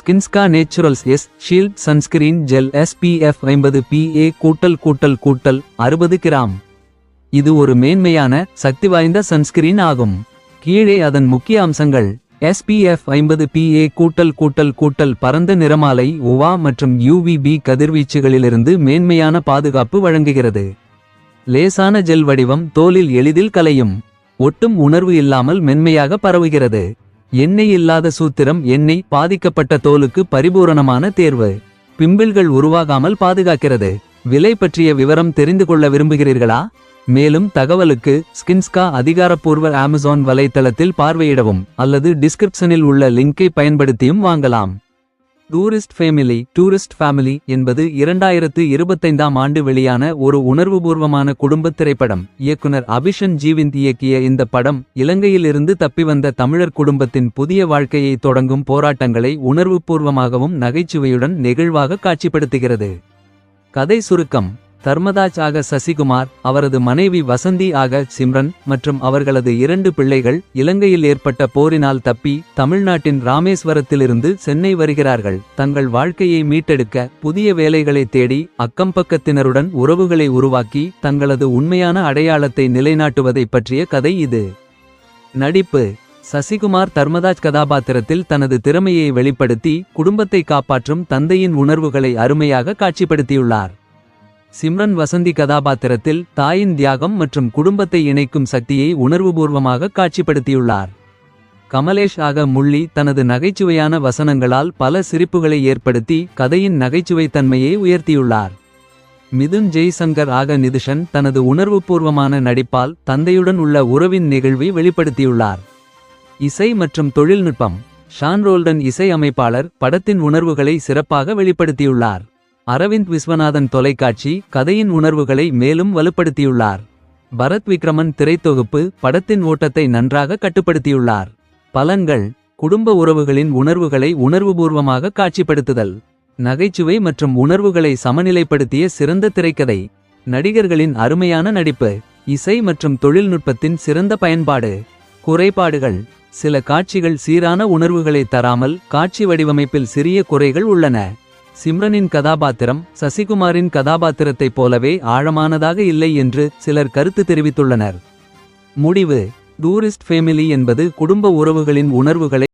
ஸ்கின்ஸ்கா naturals shield sunscreen gel SPF 50 PA+++ 60 gram. இது ஒரு மேன்மையான சக்தி வாய்ந்த சன்ஸ்கிரீன் ஆகும். கீழே அதன் முக்கிய அம்சங்கள். SPF 50 PA+++ பரந்த நிறமாலை UVA மற்றும் UVB கதிர்வீச்சுகளிலிருந்து மேன்மையான பாதுகாப்பு வழங்குகிறது. லேசான ஜெல் வடிவம் தோலில் எளிதில் கலையும். ஒட்டும் உணர்வு இல்லாமல் மென்மையாக பரவுகிறது. எண்ணெய் இல்லாத சூத்திரம் எண்ணெய் பாதிக்கப்பட்ட தோலுக்கு பரிபூரணமான தேர்வு. பிம்பிள்கள் உருவாகாமல் பாதுகாக்கிறது. விலை பற்றிய விவரம் தெரிந்து கொள்ள விரும்புகிறீர்களா? மேலும் தகவலுக்கு ஸ்கின்ஸ்கா அதிகாரப்பூர்வ அமேசான் வலைத்தளத்தில் பார்வையிடவும் அல்லது டிஸ்கிரிப்ஷனில் உள்ள லிங்கை பயன்படுத்தியும் வாங்கலாம். டூரிஸ்ட் ஃபேமிலி என்பது 2025ஆம் ஆண்டு வெளியான ஒரு உணர்வுபூர்வமான குடும்பத் திரைப்படம். இயக்குனர் அபிஷன் ஜீவிந்த் இயக்கிய இந்த படம் இலங்கையில் இருந்து தப்பி வந்த தமிழர் குடும்பத்தின் புதிய வாழ்க்கையை தொடங்கும் போராட்டங்களை உணர்வுபூர்வமாகவும் நகைச்சுவையுடன் நெகிழ்வாக காட்சிப்படுத்துகிறது. கதை சுருக்கம். தர்மதாஜ் ஆக சசிகுமார், அவரது மனைவி வசந்தி ஆக சிம்ரன் மற்றும் அவர்களது 2 பிள்ளைகள் இலங்கையில் ஏற்பட்ட போரினால் தப்பி தமிழ்நாட்டின் ராமேஸ்வரத்திலிருந்து சென்னை வருகிறார்கள். தங்கள் வாழ்க்கையை மீட்டெடுக்க புதிய வேலைகளை தேடி அக்கம்பக்கத்தினருடன் உறவுகளை உருவாக்கி தங்களது உண்மையான அடையாளத்தை நிலைநாட்டுவதை பற்றிய கதை இது. நடிப்பு. சசிகுமார் தர்மதாஜ் கதாபாத்திரத்தில் தனது திறமையை வெளிப்படுத்தி குடும்பத்தை காப்பாற்றும் தந்தையின் உணர்வுகளை அருமையாக காட்சிப்படுத்தியுள்ளார். சிம்ரன் வசந்தி கதாபாத்திரத்தில் தாயின் தியாகம் மற்றும் குடும்பத்தை இணைக்கும் சக்தியை உணர்வுபூர்வமாக காட்சிப்படுத்தியுள்ளார். கமலேஷ் ஆக முள்ளி தனது நகைச்சுவையான வசனங்களால் பல சிரிப்புகளை ஏற்படுத்தி கதையின் நகைச்சுவைத்தன்மையை உயர்த்தியுள்ளார். மிதுன் ஜெய்சங்கர் ஆக நிதிஷன் தனது உணர்வுபூர்வமான நடிப்பால் தந்தையுடன் உள்ள உறவின் நெகிழ்வை வெளிப்படுத்தியுள்ளார். இசை மற்றும் தொழில்நுட்பம். ஷான் ரோல்டன் இசை அமைப்பாளர் படத்தின் உணர்வுகளை சிறப்பாக வெளிப்படுத்தியுள்ளார். அரவிந்த் விஸ்வநாதன் தொலைக்காட்சி கதையின் உணர்வுகளை மேலும் வலுப்படுத்தியுள்ளார். பரத் விக்ரமன் திரைத்தொகுப்பு படத்தின் ஓட்டத்தை நன்றாக கட்டுப்படுத்தியுள்ளார். பலன்கள். குடும்ப உறவுகளின் உணர்வுகளை உணர்வுபூர்வமாக காட்சிப்படுத்துதல். நகைச்சுவை மற்றும் உணர்வுகளை சமநிலைப்படுத்திய சிறந்த திரைக்கதை. நடிகர்களின் அருமையான நடிப்பு. இசை மற்றும் தொழில்நுட்பத்தின் சிறந்த பயன்பாடு. குறைபாடுகள். சில காட்சிகள் சீரான உணர்வுகளை தராமல் காட்சி வடிவமைப்பில் சிறிய குறைகள் உள்ளன. சிம்ரனின் கதாபாத்திரம் சசிகுமாரின் கதாபாத்திரத்தைப் போலவே ஆழமானதாக இல்லை என்று சிலர் கருத்து தெரிவித்துள்ளனர். முடிவு. டூரிஸ்ட் ஃபேமிலி என்பது குடும்ப உறவுகளின் உணர்வுகளை